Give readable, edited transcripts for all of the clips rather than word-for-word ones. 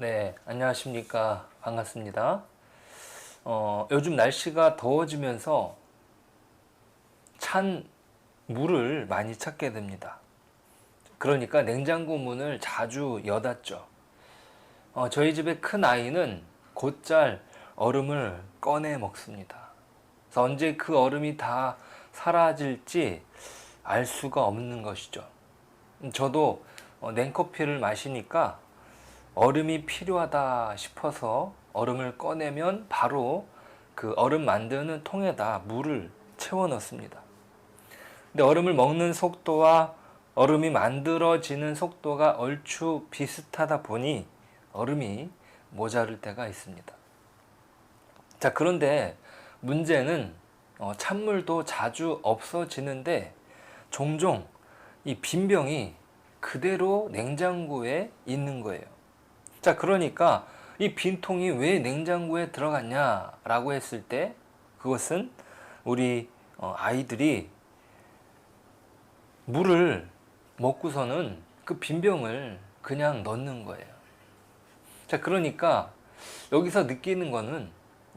네, 안녕하십니까. 반갑습니다. 요즘 날씨가 더워지면서 찬 물을 많이 찾게 됩니다. 그러니까 냉장고 문을 자주 여닫죠. 저희 집의 큰 아이는 곧잘 얼음을 꺼내 먹습니다. 그래서 언제 그 얼음이 다 사라질지 알 수가 없는 것이죠. 저도 냉커피를 마시니까 얼음이 필요하다 싶어서 얼음을 꺼내면 바로 그 얼음 만드는 통에다 물을 채워 넣습니다. 근데 얼음을 먹는 속도와 얼음이 만들어지는 속도가 얼추 비슷하다 보니 얼음이 모자랄 때가 있습니다. 자, 그런데 문제는 찬물도 자주 없어지는데 종종 이 빈병이 그대로 냉장고에 있는 거예요. 자, 그러니까 이 빈통이 왜 냉장고에 들어갔냐라고 했을 때 그것은 우리 아이들이 물을 먹고서는 그 빈병을 그냥 넣는 거예요. 자, 그러니까 여기서 느끼는 거는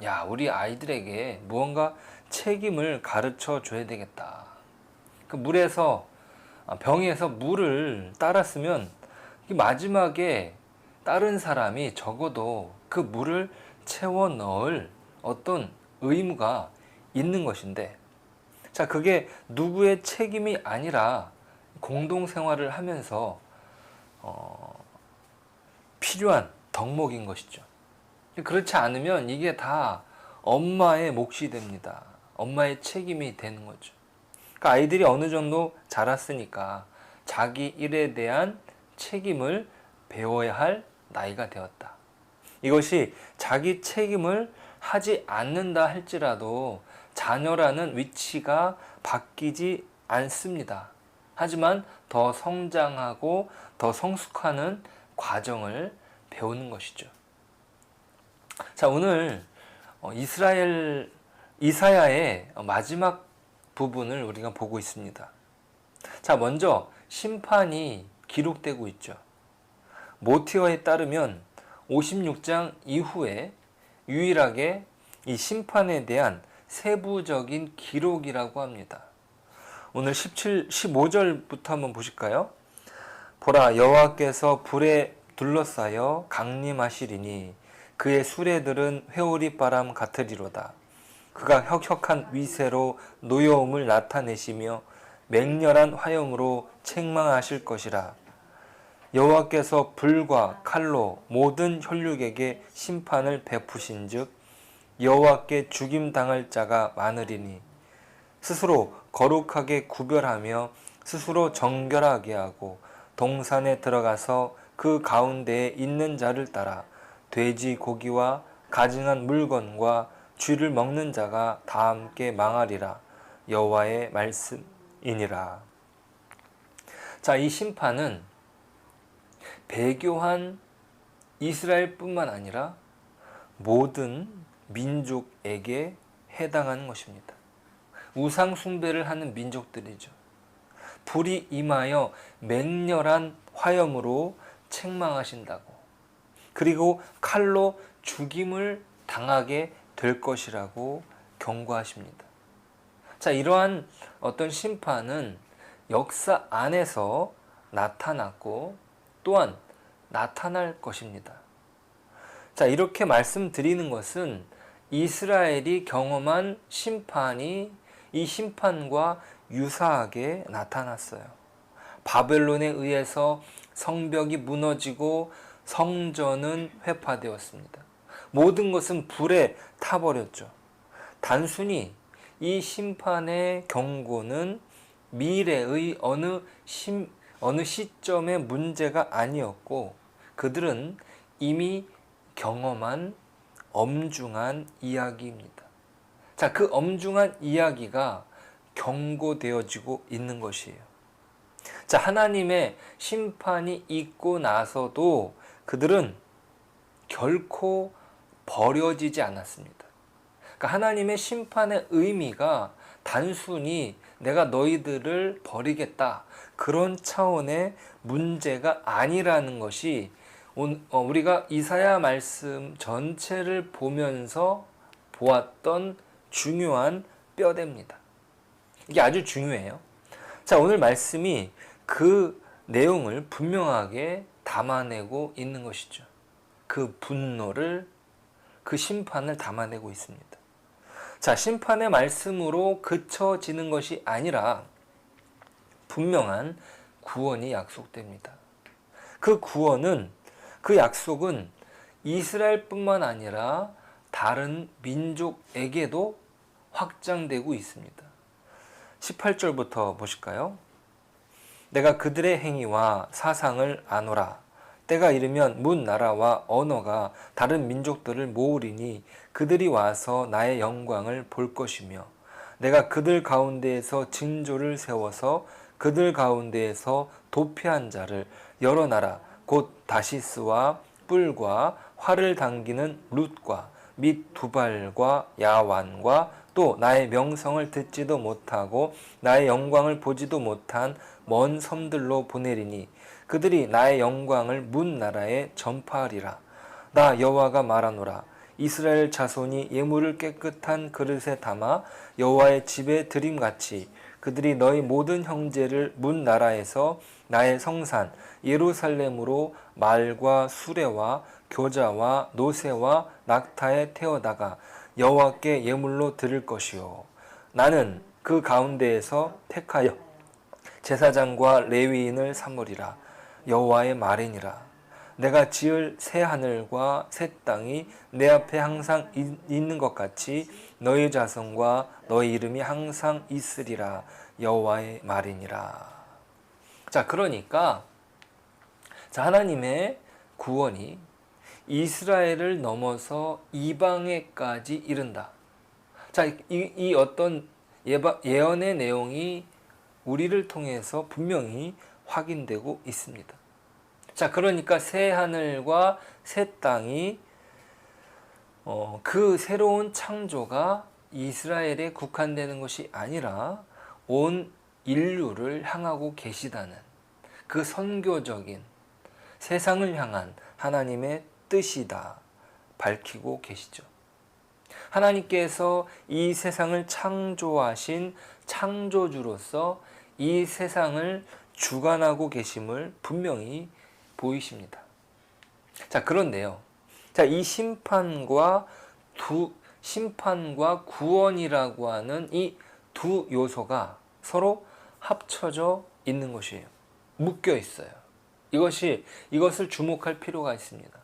야, 우리 아이들에게 무언가 책임을 가르쳐 줘야 되겠다. 그 병에서 물을 따랐으면 마지막에 다른 사람이 적어도 그 물을 채워 넣을 어떤 의무가 있는 것인데, 자, 그게 누구의 책임이 아니라 공동생활을 하면서 필요한 덕목인 것이죠. 그렇지 않으면 이게 다 엄마의 몫이 됩니다. 엄마의 책임이 되는 거죠. 그러니까 아이들이 어느 정도 자랐으니까 자기 일에 대한 책임을 배워야 할 나이가 되었다. 이것이 자기 책임을 하지 않는다 할지라도 자녀라는 위치가 바뀌지 않습니다. 하지만 더 성장하고 더 성숙하는 과정을 배우는 것이죠. 자, 오늘 이사야의 마지막 부분을 우리가 보고 있습니다. 자, 먼저 심판이 기록되고 있죠. 모티어에 따르면 56장 이후에 유일하게 이 심판에 대한 세부적인 기록이라고 합니다. 오늘 15절부터 한번 보실까요? 보라, 여호와께서 불에 둘러싸여 강림하시리니 그의 수레들은 회오리 바람 같으리로다. 그가 혁혁한 위세로 노여움을 나타내시며 맹렬한 화염으로 책망하실 것이라. 여호와께서 불과 칼로 모든 혈육에게 심판을 베푸신즉 여호와께 죽임 당할 자가 많으리니 스스로 거룩하게 구별하며 스스로 정결하게 하고 동산에 들어가서 그 가운데에 있는 자를 따라 돼지 고기와 가증한 물건과 쥐를 먹는 자가 다 함께 망하리라. 여호와의 말씀이니라. 자, 이 심판은 배교한 이스라엘뿐만 아니라 모든 민족에게 해당하는 것입니다. 우상 숭배를 하는 민족들이죠. 불이 임하여 맹렬한 화염으로 책망하신다고. 그리고 칼로 죽임을 당하게 될 것이라고 경고하십니다. 자, 이러한 어떤 심판은 역사 안에서 나타났고 또한 나타날 것입니다. 자, 이렇게 말씀드리는 것은 이스라엘이 경험한 심판이 이 심판과 유사하게 나타났어요. 바벨론에 의해서 성벽이 무너지고 성전은 회파되었습니다. 모든 것은 불에 타버렸죠. 단순히 이 심판의 경고는 미래의 어느 시점의 문제가 아니었고 그들은 이미 경험한 엄중한 이야기입니다. 자, 그 엄중한 이야기가 경고되어지고 있는 것이에요. 자, 하나님의 심판이 있고 나서도 그들은 결코 버려지지 않았습니다. 그러니까 하나님의 심판의 의미가 단순히 내가 너희들을 버리겠다 그런 차원의 문제가 아니라는 것이 우리가 이사야 말씀 전체를 보면서 보았던 중요한 뼈대입니다. 이게 아주 중요해요. 자, 오늘 말씀이 그 내용을 분명하게 담아내고 있는 것이죠. 그 분노를, 그 심판을 담아내고 있습니다. 자, 심판의 말씀으로 그쳐지는 것이 아니라 분명한 구원이 약속됩니다. 그 구원은, 그 약속은 이스라엘뿐만 아니라 다른 민족에게도 확장되고 있습니다. 18절부터 보실까요? 내가 그들의 행위와 사상을 아노라. 때가 이르면 문 나라와 언어가 다른 민족들을 모으리니 그들이 와서 나의 영광을 볼 것이며 내가 그들 가운데에서 징조를 세워서 그들 가운데에서 도피한 자를 여러 나라 곧 다시스와 뿔과 활을 당기는 룻과 및 두발과 야완과 또 나의 명성을 듣지도 못하고 나의 영광을 보지도 못한 먼 섬들로 보내리니 그들이 나의 영광을 문 나라에 전파하리라. 나 여호와가 말하노라. 이스라엘 자손이 예물을 깨끗한 그릇에 담아 여호와의 집에 드림같이 그들이 너희 모든 형제를 문 나라에서 나의 성산 예루살렘으로 말과 수레와 교자와 노새와 낙타에 태워다가 여호와께 예물로 드릴 것이요 나는 그 가운데에서 택하여 제사장과 레위인을 삼으리라. 여호와의 말이니라. 내가 지을 새 하늘과 새 땅이 내 앞에 항상 있는 것 같이 너희 자손과 너희 이름이 항상 있으리라. 여호와의 말이니라. 자, 그러니까 하나님의 구원이 이스라엘을 넘어서 이방에까지 이른다. 자, 이 어떤 예언의 내용이 우리를 통해서 분명히 확인되고 있습니다. 자, 그러니까 새 하늘과 새 땅이 그 새로운 창조가 이스라엘에 국한되는 것이 아니라 온 인류를 향하고 계시다는 그 선교적인 세상을 향한 하나님의 뜻이다 밝히고 계시죠. 하나님께서 이 세상을 창조하신 창조주로서 이 세상을 주관하고 계심을 분명히 보이십니다. 자, 그런데요. 자, 이 심판과 구원이라고 하는 이 두 요소가 서로 합쳐져 있는 것이에요. 묶여 있어요. 이것을 주목할 필요가 있습니다.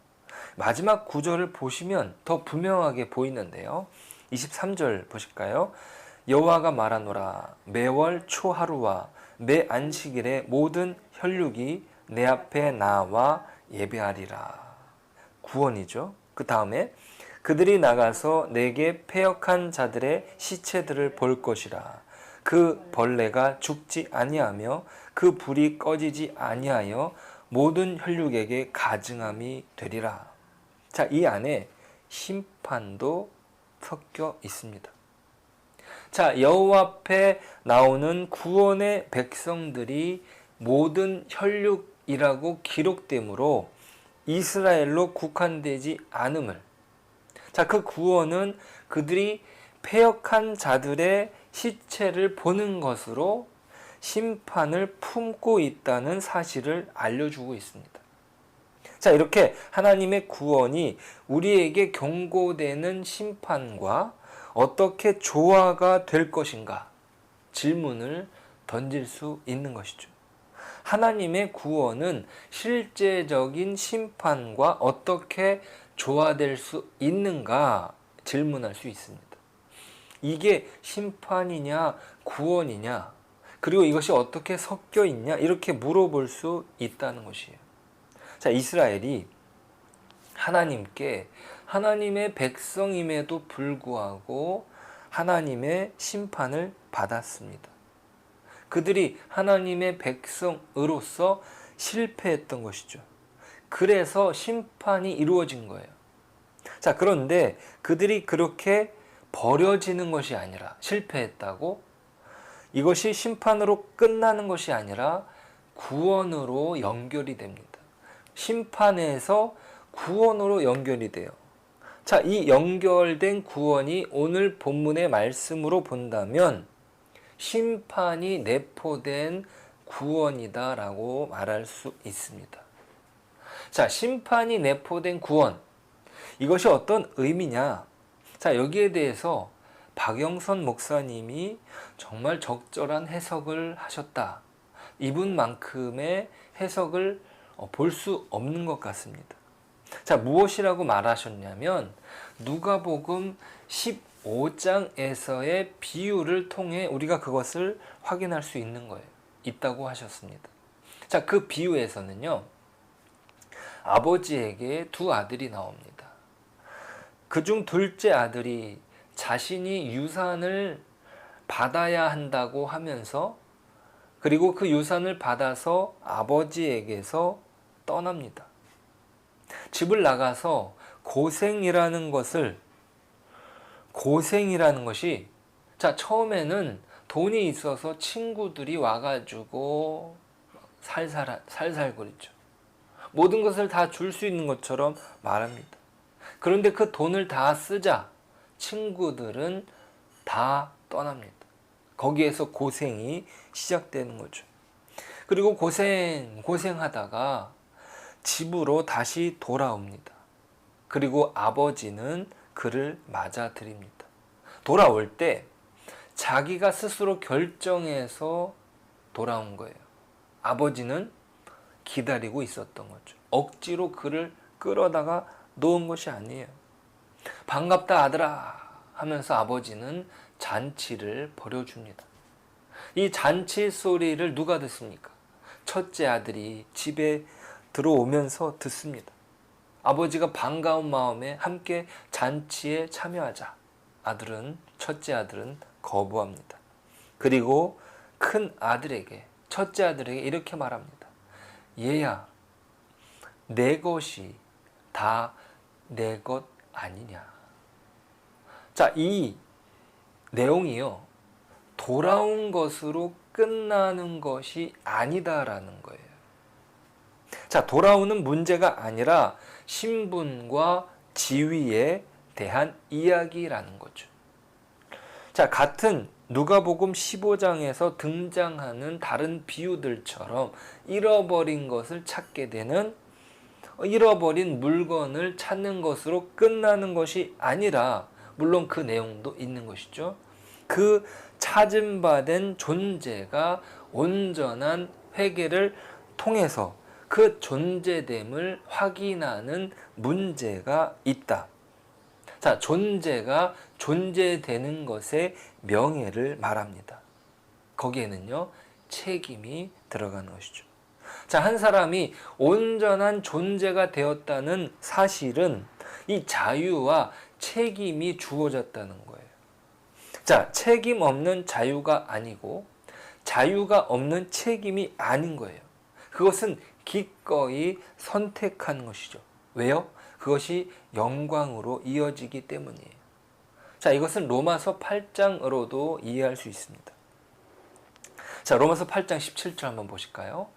마지막 구절을 보시면 더 분명하게 보이는데요. 23절 보실까요? 여호와가 말하노라. 매월 초하루와 매 안식일에 모든 혈육이 내 앞에 나와 예배하리라. 구원이죠. 그 다음에 그들이 나가서 내게 패역한 자들의 시체들을 볼 것이라. 그 벌레가 죽지 아니하며 그 불이 꺼지지 아니하여 모든 혈육에게 가증함이 되리라. 자, 이 안에 심판도 섞여 있습니다. 자, 여호와 앞에 나오는 구원의 백성들이 모든 혈육이라고 기록되므로 이스라엘로 국한되지 않음을, 자, 그 구원은 그들이 패역한 자들의 시체를 보는 것으로 심판을 품고 있다는 사실을 알려주고 있습니다. 자, 이렇게 하나님의 구원이 우리에게 경고되는 심판과 어떻게 조화가 될 것인가 질문을 던질 수 있는 것이죠. 하나님의 구원은 실제적인 심판과 어떻게 조화될 수 있는가 질문할 수 있습니다. 이게 심판이냐 구원이냐 그리고 이것이 어떻게 섞여 있냐 이렇게 물어볼 수 있다는 것이에요. 자, 이스라엘이 하나님께 하나님의 백성임에도 불구하고 하나님의 심판을 받았습니다. 그들이 하나님의 백성으로서 실패했던 것이죠. 그래서 심판이 이루어진 거예요. 자, 그런데 그들이 그렇게 버려지는 것이 아니라 실패했다고 이것이 심판으로 끝나는 것이 아니라 구원으로 연결이 됩니다. 심판에서 구원으로 연결이 돼요. 자, 이 연결된 구원이 오늘 본문의 말씀으로 본다면 심판이 내포된 구원이다라고 말할 수 있습니다. 자, 심판이 내포된 구원. 이것이 어떤 의미냐? 자, 여기에 대해서 박영선 목사님이 정말 적절한 해석을 하셨다. 이분만큼의 해석을 볼 수 없는 것 같습니다. 자, 무엇이라고 말하셨냐면 누가복음 15장에서의 비유를 통해 우리가 그것을 확인할 수 있는 거예요. 있다고 하셨습니다. 자, 그 비유에서는요. 아버지에게 두 아들이 나옵니다. 그중 둘째 아들이 자신이 유산을 받아야 한다고 하면서 그리고 그 유산을 받아서 아버지에게서 떠납니다. 집을 나가서 고생이라는 것이 자, 처음에는 돈이 있어서 친구들이 와가지고 살살거리죠. 모든 것을 다 줄 수 있는 것처럼 말합니다. 그런데 그 돈을 다 쓰자 친구들은 다 떠납니다. 거기에서 고생이 시작되는 거죠. 그리고 고생하다가 집으로 다시 돌아옵니다. 그리고 아버지는 그를 맞아들입니다. 돌아올 때 자기가 스스로 결정해서 돌아온 거예요. 아버지는 기다리고 있었던 거죠. 억지로 그를 끌어다가 놓은 것이 아니에요. 반갑다 아들아 하면서 아버지는 잔치를 벌여줍니다. 이 잔치 소리를 누가 듣습니까? 첫째 아들이 집에 들어오면서 듣습니다. 아버지가 반가운 마음에 함께 잔치에 참여하자. 첫째 아들은 거부합니다. 그리고 큰 아들에게, 첫째 아들에게 이렇게 말합니다. 얘야, 내 것이 다 내 것 아니냐. 자, 이 내용이요. 돌아온 것으로 끝나는 것이 아니다라는 거예요. 자, 돌아오는 문제가 아니라 신분과 지위에 대한 이야기라는 거죠. 자, 같은 누가복음 15장에서 등장하는 다른 비유들처럼 잃어버린 것을 찾게 되는 잃어버린 물건을 찾는 것으로 끝나는 것이 아니라 물론 그 내용도 있는 것이죠. 그 찾은 바 된 존재가 온전한 회개를 통해서 그 존재됨을 확인하는 문제가 있다. 자, 존재가 존재되는 것의 명예를 말합니다. 거기에는요, 책임이 들어가는 것이죠. 자, 한 사람이 온전한 존재가 되었다는 사실은 이 자유와 책임이 주어졌다는 거예요. 자, 책임 없는 자유가 아니고 자유가 없는 책임이 아닌 거예요. 그것은 기꺼이 선택하는 것이죠. 왜요? 그것이 영광으로 이어지기 때문이에요. 자, 이것은 로마서 8장으로도 이해할 수 있습니다. 자, 로마서 8장 17절 한번 보실까요?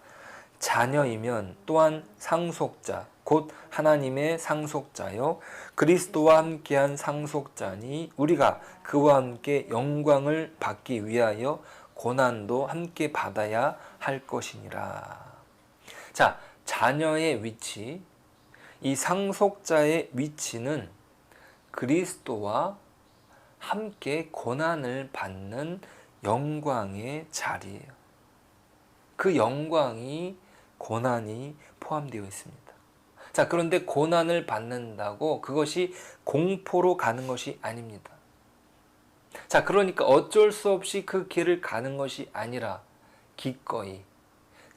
자녀이면 또한 상속자, 곧 하나님의 상속자요 그리스도와 함께한 상속자니 우리가 그와 함께 영광을 받기 위하여 고난도 함께 받아야 할 것이니라. 자, 자녀의 위치, 이 상속자의 위치는 그리스도와 함께 고난을 받는 영광의 자리예요. 그 영광이 고난이 포함되어 있습니다. 자, 그런데 고난을 받는다고 그것이 공포로 가는 것이 아닙니다. 자, 그러니까 어쩔 수 없이 그 길을 가는 것이 아니라 기꺼이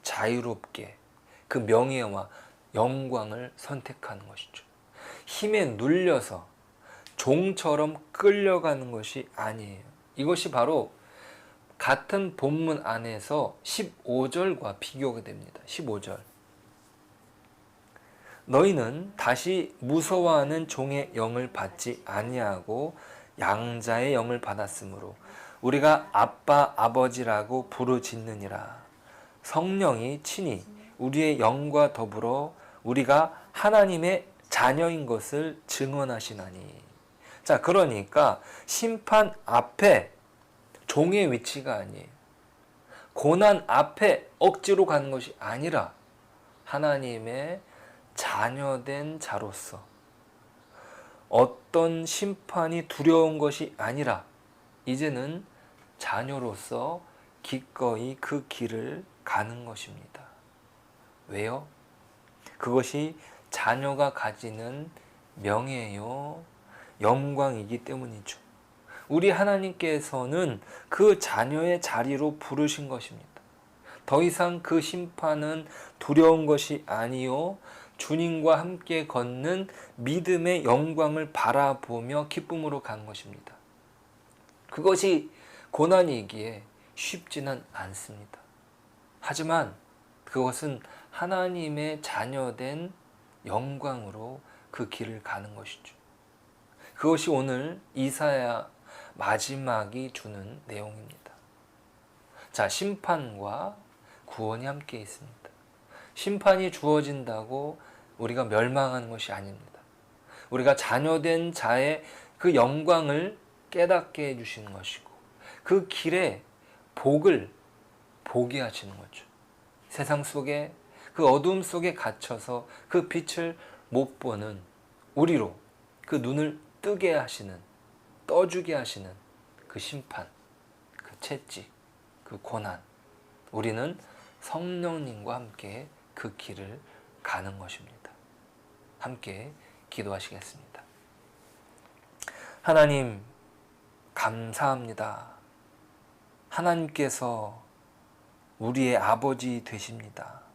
자유롭게 그 명예와 영광을 선택하는 것이죠. 힘에 눌려서 종처럼 끌려가는 것이 아니에요. 이것이 바로 같은 본문 안에서 15절과 비교가 됩니다. 15절. 너희는 다시 무서워하는 종의 영을 받지 아니하고 양자의 영을 받았으므로 우리가 아빠 아버지라고 부르짖느니라. 성령이 친히 우리의 영과 더불어 우리가 하나님의 자녀인 것을 증언하시나니. 자, 그러니까 심판 앞에 종의 위치가 아니에요. 고난 앞에 억지로 가는 것이 아니라 하나님의 자녀된 자로서 어떤 심판이 두려운 것이 아니라 이제는 자녀로서 기꺼이 그 길을 가는 것입니다. 왜요? 그것이 자녀가 가지는 명예요, 영광이기 때문이죠. 우리 하나님께서는 그 자녀의 자리로 부르신 것입니다. 더 이상 그 심판은 두려운 것이 아니요, 주님과 함께 걷는 믿음의 영광을 바라보며 기쁨으로 간 것입니다. 그것이 고난이기에 쉽지는 않습니다. 하지만 그것은 하나님의 자녀된 영광으로 그 길을 가는 것이죠. 그것이 오늘 이사야 마지막이 주는 내용입니다. 자, 심판과 구원이 함께 있습니다. 심판이 주어진다고 우리가 멸망하는 것이 아닙니다. 우리가 자녀된 자의 그 영광을 깨닫게 해주시는 것이고 그 길에 복을 보게 하시는 거죠. 세상 속에 그 어둠 속에 갇혀서 그 빛을 못 보는 우리로 그 눈을 뜨게 하시는, 떠주게 하시는 그 심판, 그 채찍, 그 고난, 우리는 성령님과 함께 그 길을 가는 것입니다. 함께 기도하시겠습니다. 하나님, 감사합니다. 하나님께서 우리의 아버지 되십니다.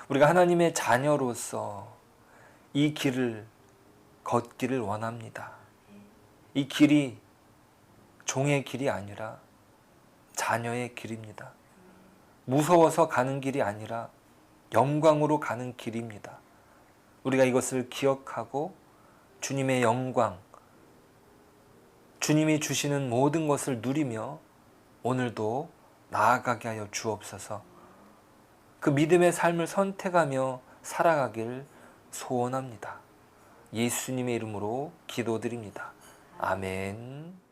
우리가 하나님의 자녀로서 이 길을 걷기를 원합니다. 이 길이 종의 길이 아니라 자녀의 길입니다. 무서워서 가는 길이 아니라 영광으로 가는 길입니다. 우리가 이것을 기억하고 주님의 영광, 주님이 주시는 모든 것을 누리며 오늘도 나아가게 하여 주옵소서. 그 믿음의 삶을 선택하며 살아가길 소원합니다. 예수님의 이름으로 기도드립니다. 아멘.